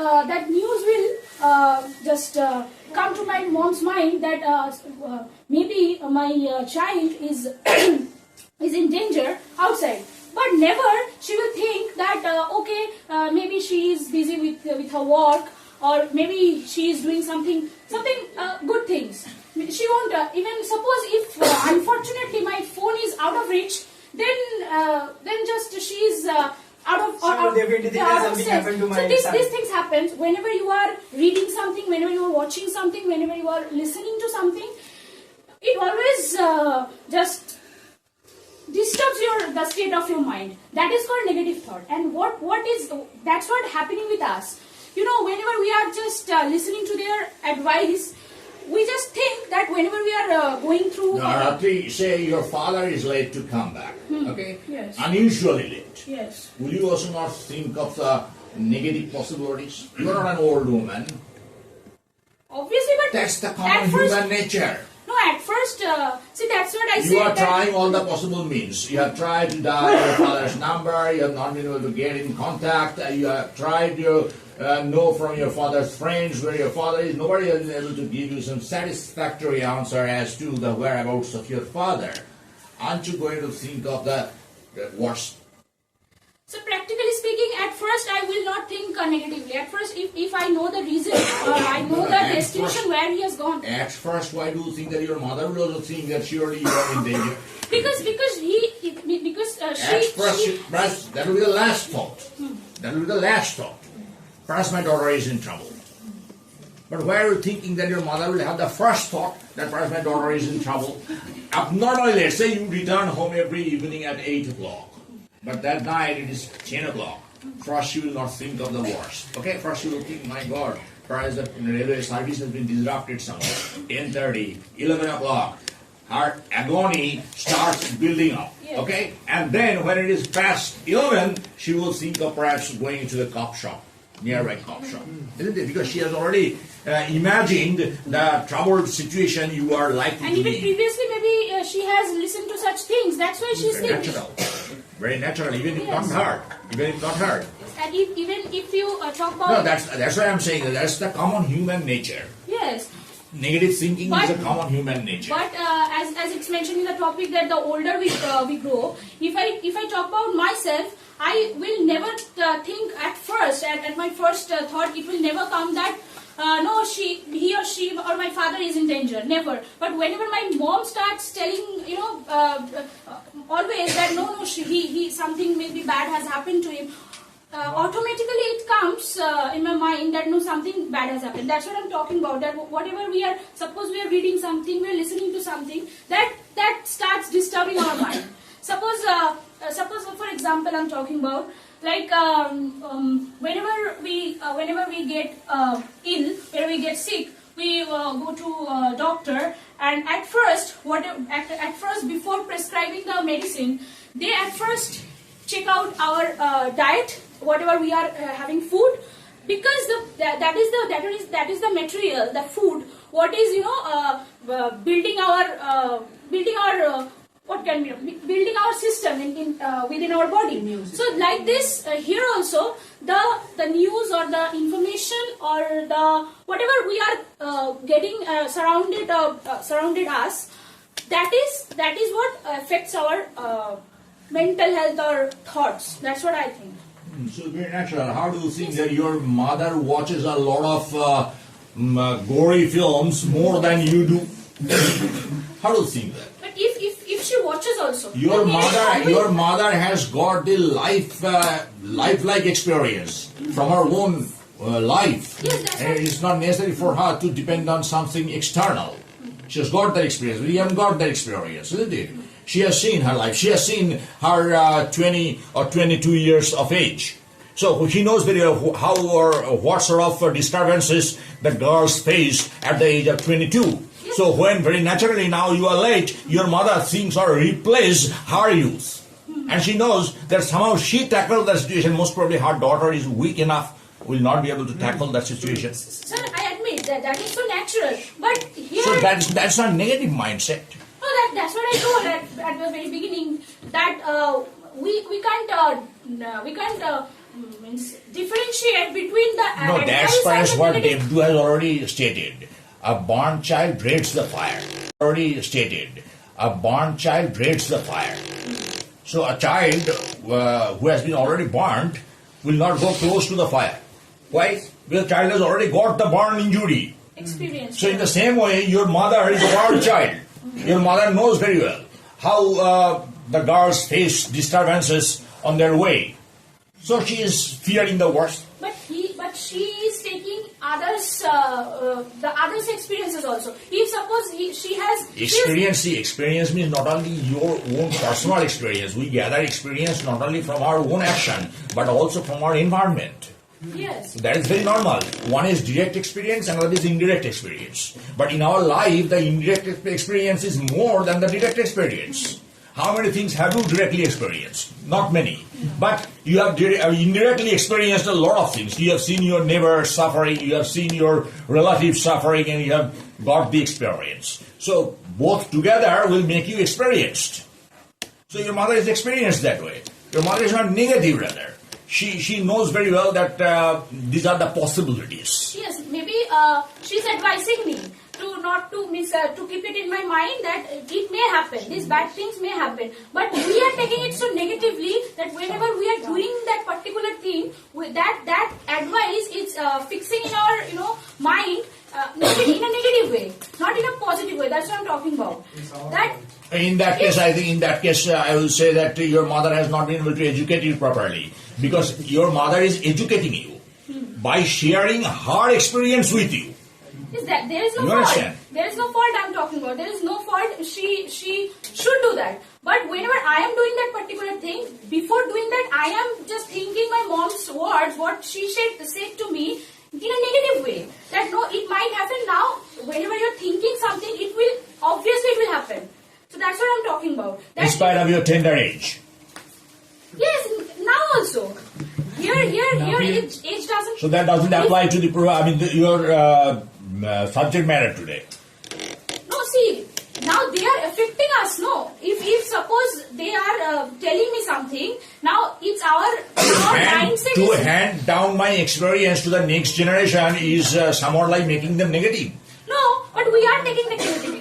that news will just come to my mom's mind that maybe my child is is in danger outside. But never she will think that okay, maybe she is busy with her work, or maybe she is doing something good things. She won't even suppose if unfortunately my phone is out of reach, then just she is out of something happened to my so these things happen whenever you are reading something, whenever you are watching something, whenever you are listening to something. It always just disturbs the state of your mind. That is called negative thought. And that's what happening with us. You know, whenever we are just listening to their advice, we just think that whenever we are going through... Ratri, say your father is late to come back, okay? Yes. Unusually late. Yes. Will you also not think of the negative possibilities? You are not an old woman. Obviously, but... That's the common human nature. No, at first, see, that's what I said. You are trying all the possible means. You have tried to dial your father's number, you have not been able to get in contact, you have tried to know from your father's friends where your father is. Nobody has been able to give you some satisfactory answer as to the whereabouts of your father. Aren't you going to think of the worst? So practically speaking, at first I will not think negatively. At first, if I know the reason or I know the destination where he has gone. At first, why do you think that your mother will also think that surely you are in danger? Because she. At first, that will be the last thought. That will be the last thought. Perhaps my daughter is in trouble. But why are you thinking that your mother will have the first thought that perhaps my daughter is in trouble? Abnormally, let's say you return home every evening at 8 o'clock. But that night it is 10 o'clock. First you will not think of the worst. Okay, first you will think, my God, perhaps the railway service has been disrupted somewhere. 10:30, 11 o'clock. Her agony starts building up. Yes. Okay? And then when it is past 11, she will think of perhaps going into the cop shop, nearby cop shop. Isn't it? Because she has already imagined the troubled situation you are likely and to even be. previously maybe she has listened to such things. That's why she's Very thinking. natural. Very natural, even if Yes. not heard. Even if not heard. And even if you talk about... No, that's why I'm saying that that's the common human nature. Yes. Negative thinking But- is a common human nature. But as it's mentioned in the topic that the older we grow, if I talk about myself, I will never think at first, at my first thought, it will never come that no, he or she or my father is in danger. Never. But whenever my mom starts telling, always that no, he something maybe bad has happened to him, automatically it comes in my mind that no, something bad has happened. That's what I'm talking about. That whatever we are, suppose we are reading something, we are listening to something, that starts disturbing our mind. Suppose for example, I'm talking about like whenever we get ill, whenever we get sick, we go to doctor, and at first before prescribing the medicine, they at first check out our diet, whatever we are having food, because that is the material, the food, what is building our what can be building our system in within our body. So like this here also the news or the information or the whatever we are getting surrounded us, that is what affects our mental health or thoughts. That's what I think. So very natural. How do you think that your mother watches a lot of gory films more than you do? How do you think that? But if she watches also, Your mother has got the lifelike experience from her own life. Yes, that's And right. it's not necessary for her to depend on something external. She has got that experience. We haven't got that experience, isn't it? She has seen her life. She has seen her 20 or 22 years of age. So she knows very well how or what sort of disturbances the girls face at the age of 22. So when very naturally now you are late, your mother thinks or replays her youth. And she knows that somehow she tackled that situation. Most probably her daughter is weak enough, will not be able to tackle that situation. Sir, I admit that is so natural. But here, So that's not negative mindset. no, that's what I told at the very beginning, that we can't means differentiate between the No, that's advice perhaps and the what negative. Devdu has already stated. A born child dreads the fire. Already stated. A born child dreads the fire. So a child who has been already burnt will not go close to the fire. Why? Because the child has already got the burn injury. Experience. So in the same way, your mother is a born child. Your mother knows very well how the girls face disturbances on their way. So she is fearing the worst. But she is taking the others' experiences also. If suppose she has Experience means not only your own personal experience. We gather experience not only from our own action, but also from our environment. Yes. So that is very normal. One is direct experience, another is indirect experience. But in our life, the indirect experience is more than the direct experience. How many things have you directly experienced? Not many. But you have indirectly experienced a lot of things. You have seen your neighbor suffering, you have seen your relative suffering, and you have got the experience. So both together will make you experienced. So your mother is experienced that way. Your mother is not negative rather. She knows very well that these are the possibilities. Yes, maybe she's advising me to keep it in my mind that it may happen. These bad things may happen, but we are taking it so negatively that whenever we are doing that particular thing, that advice is fixing in our mind in a negative way, not in a positive way. That's what I'm talking about. That. In that case, I think I will say that your mother has not been able to educate you properly, because your mother is educating you by sharing her experience with you. Is that there is no You fault? understand? There is no fault I'm talking about. There is no fault. She should do that. But whenever I am doing that particular thing, before doing that, I am just thinking my mom's words, what she said to me in a negative way. That no, it might happen now. Whenever you're thinking something, it will happen. So that's what I'm talking about. In spite of your tender age. Yes, now also. Here, age doesn't. So that doesn't apply to your subject matter today. No, see, now they are affecting us. No, if suppose they are telling me something, now it's our mindset. To hand down my experience to the next generation is somewhat like making them negative. No, but we are taking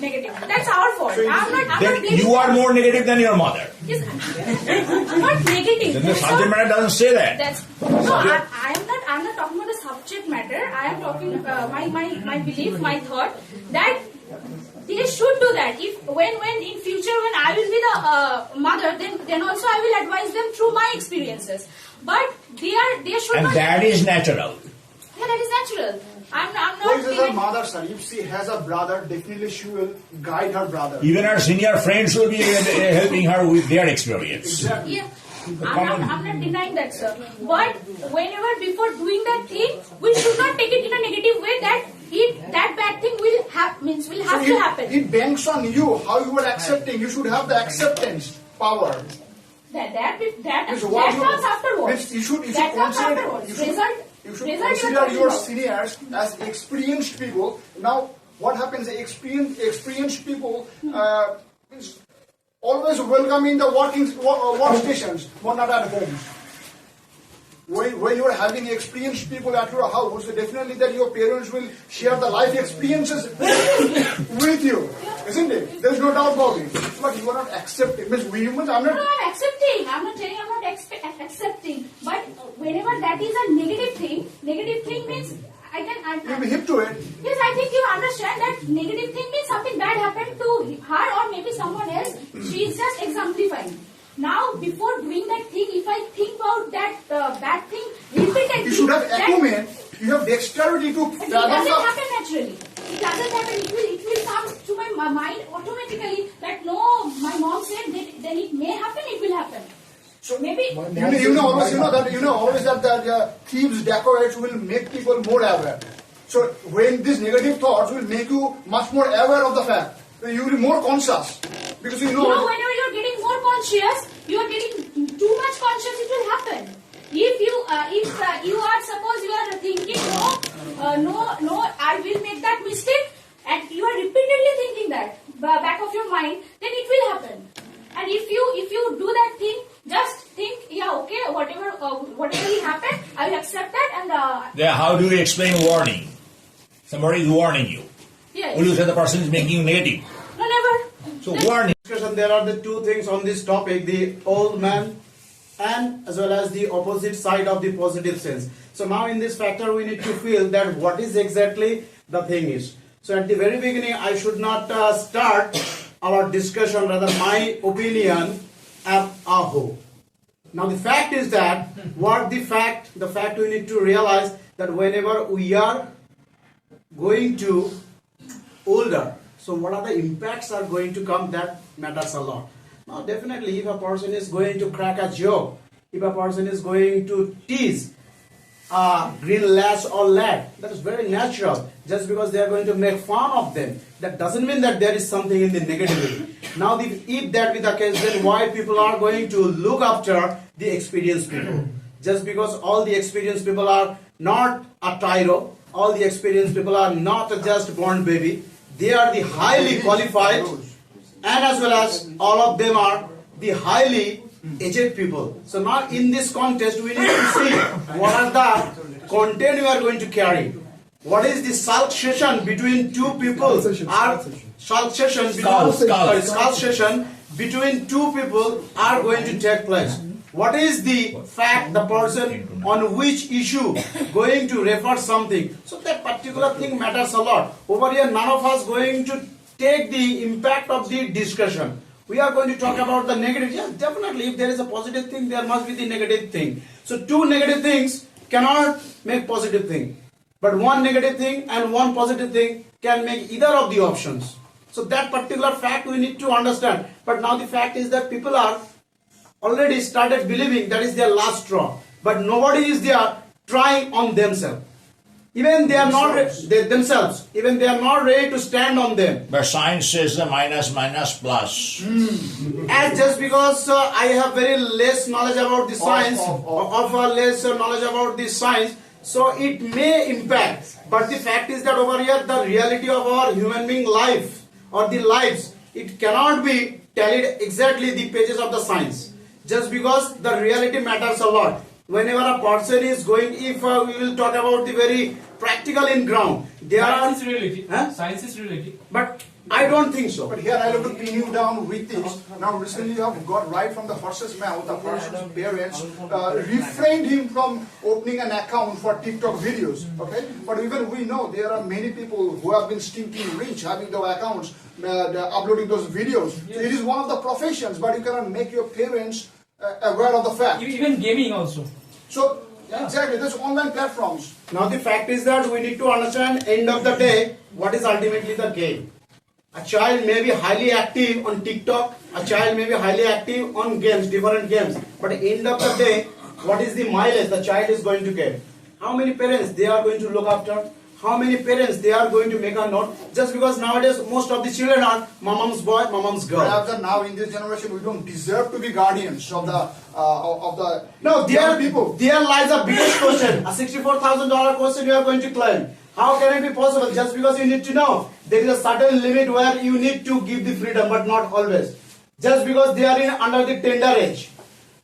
negative. That's our fault. I'm not Then blaming you are them. more negative than your mother. Yes, not negative. Then the subject matter doesn't say that. That's no. I'm not talking about the subject matter. I am talking my belief, my thought that they should do that. If when in future when I will be the mother, then also I will advise them through my experiences. But they should And not. that is natural. Yeah, that is natural. I'm not. What is her even- mother, sir? If she has a brother, definitely she will guide her brother. Even her senior friends will be helping her with their experience. Exactly. Yeah. I'm not denying that, sir. But whenever before doing that thing, we should not take it in a negative way that bad thing will have to happen. It banks on you, how you are accepting. You should have the acceptance power. That Means what comes afterwards. means you should That comes consider, afterwards. you should Result consider you're your talking seniors as experienced people. Now, what happens? Experienced people is always welcome in the workstations, but not at homes. When you are having experienced people at your house, definitely that your parents will share the life experiences with you, isn't it? There's no doubt about it. But you are not accepting. Means we humans are No, not. I'm accepting. I'm not saying I'm not accepting. But whenever that is a negative thing means You be hip to it. Yes, I think you understand that negative thing means something bad happened to her or maybe someone else. She is just exemplifying. Now, before doing that thing, if I think about that bad thing repeatedly, You should have acumen. You have dexterity to But it fathom doesn't the. happen naturally. It doesn't happen. It will come to my mind automatically that no, my mom said that then it may happen. It will happen. So maybe You know always that the thieves, dacoits will make people more aware. So when these negative thoughts will make you much more aware of the fact, you will be more conscious because you know. whenever you're getting more conscious, you are getting too much conscious. It will happen. If you are suppose you are thinking no, I will make that mistake, and you are repeatedly thinking that back of your mind, then it will happen. And if you do that thing, just think, yeah, okay, whatever will happen, Then how do you explain warning? Somebody is warning you. Yes. Will you say the person is making you negative? No, never. So warning. Discussion, there are the two things on this topic, the old man and as well as the opposite side of the positive sense. So now in this factor we need to feel that what is exactly the thing is. So at the very beginning I should not start our discussion, rather my opinion as a whole. Now the fact is that what the fact we need to realize that whenever we are going to older, so what are the impacts are going to come, that matters a lot. Now definitely if a person is going to crack a joke, if a person is going to tease a green lass or lad, that is very natural. Just because they are going to make fun of them, that doesn't mean that there is something in the negativity. Now if that be the case, then why people are going to look after the experienced people? Just because all the experienced people are not a tyro, all the experienced people are not a just born baby, they are the highly qualified, and as well as all of them are the highly aged people. So now in this contest we need to see what are the content we are going to carry. What is the sulk session between two people? Sulk session between two people are going to take place. What is the fact, the person on which issue going to refer something? So that particular thing matters a lot. Over here none of us going to take the impact of the discussion. We are going to talk about the negative. Yes, definitely if there is a positive thing, there must be the negative thing. So two negative things cannot make positive thing. But one negative thing and one positive thing can make either of the options. So that particular fact we need to understand. But now the fact is that people are already started believing that is their last straw. But nobody is there trying on themselves. Even they are not themselves. Even they are not ready to stand on them. But science says the minus plus. As just because I have very less knowledge about the science, of less knowledge about the science, so it may impact. But the fact is that over here the reality of our human being life or the lives, it cannot be tallied exactly the pages of the science. Just because the reality matters a lot. Whenever a person is going, if we will talk about the very practical in ground, there Science are is reality. Huh? Science is reality. but I don't think so. But here I'll have to pin you down with this. Now recently you have got right from the horse's mouth, the person's parents refrained him from opening an account for TikTok videos. Okay? But even we know there are many people who have been stinking rich having their accounts, uploading those videos. So it is one of the professions, but you cannot make your parents aware of the fact. Even gaming also. So exactly, there's online platforms. Now the fact is that we need to understand end of the day what is ultimately the game. A child may be highly active on TikTok, a child may be highly active on games, different games. But end of the day, what is the mileage the child is going to get? How many parents they are going to look after? How many parents they are going to make a note? Just because nowadays most of the children are mom's boy, mom's girl. Perhaps now in this generation we don't deserve to be guardians of the No, young people. there lies a biggest question. A $64,000 question you are going to claim. How can it be possible? Just because you need to know. There is a certain limit where you need to give the freedom, but not always. Just because they are under the tender age.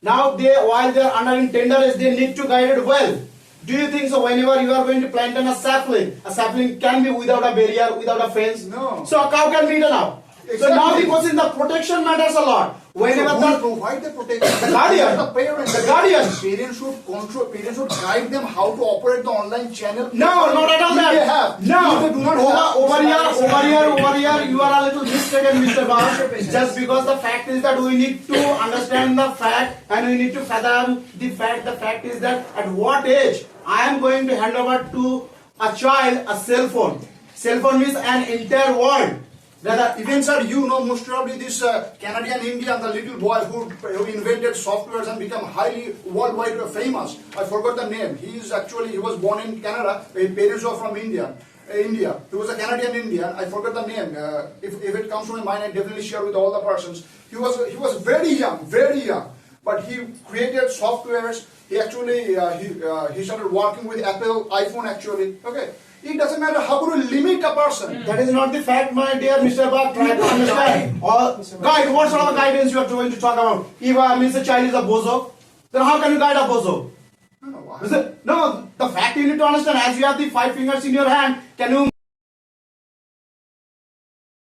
Now, while they are under in tender age, they need to guide it well. Do you think so? Whenever you are going to plant a sapling can be without a barrier, without a fence? No. So a cow can be eaten up. So now the question, the protection matters a lot. Whenever So the who provide the protection? The guardian. The parents. The guardian. Parents should control. Parents should guide them how to operate the online channel. No, not at all If that. they have. No, If they do not have, over here, you are a little mistaken, Mr. Bhatt. Just because the fact is that we need to understand the fact and we need to fathom the fact. The fact is that at what age I am going to hand over to a child a cell phone. Cell phone means an entire world. Rather, even sir, you know most probably this Canadian Indian, the little boy who invented softwares and become highly worldwide famous. I forgot the name. He was born in Canada. His parents were from India. He was a Canadian Indian. I forgot the name. If it comes to my mind, I definitely share with all the persons. He was very young, but he created softwares. He actually he started working with Apple iPhone actually. Okay. It doesn't matter how to limit a person. That is not the fact, my dear Mr. Bhatt. Try to understand. Guide, what sort of guidance you are going to talk about? If a child is a bozo, then how can you guide a bozo? No, no. No, the fact you need to understand, as you have the 5 fingers in your hand, can you